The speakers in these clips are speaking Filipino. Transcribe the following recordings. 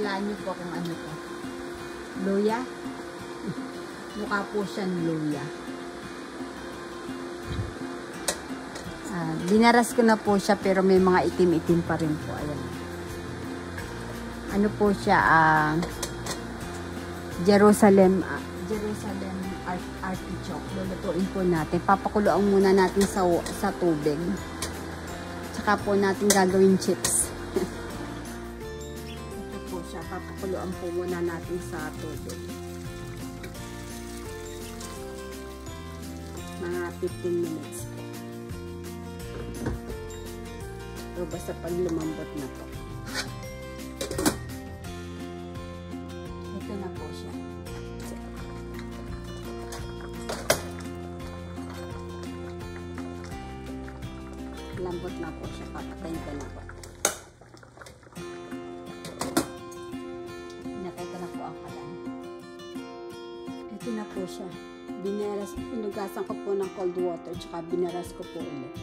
Hulaan niyo po kung ano to. Luya? Mukha po siyang luya. Binaras ko na po siya pero may mga itim-itim pa rin po. Ayan. Ano po siya? Jerusalem artichoke. Lulutuin po natin. Papakuloan muna natin sa tubig. Tsaka po natin gagawin chips. Ito po siya. Papakuloan po muna natin sa tubig. Mga 15 minutes po. So, basta pag lumambot na to. Ito na po siya. Lambot na po siya. Papatayin ko na po. Pinatay ko na po ang kalan. Ito na po siya. Pinugasan ko po ng cold water tsaka binaras ko po ulit.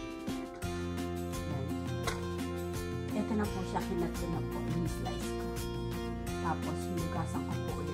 Ito na po siya. Kinat ko na po. Ini-slice ko. Tapos pinugasan ko po ulit.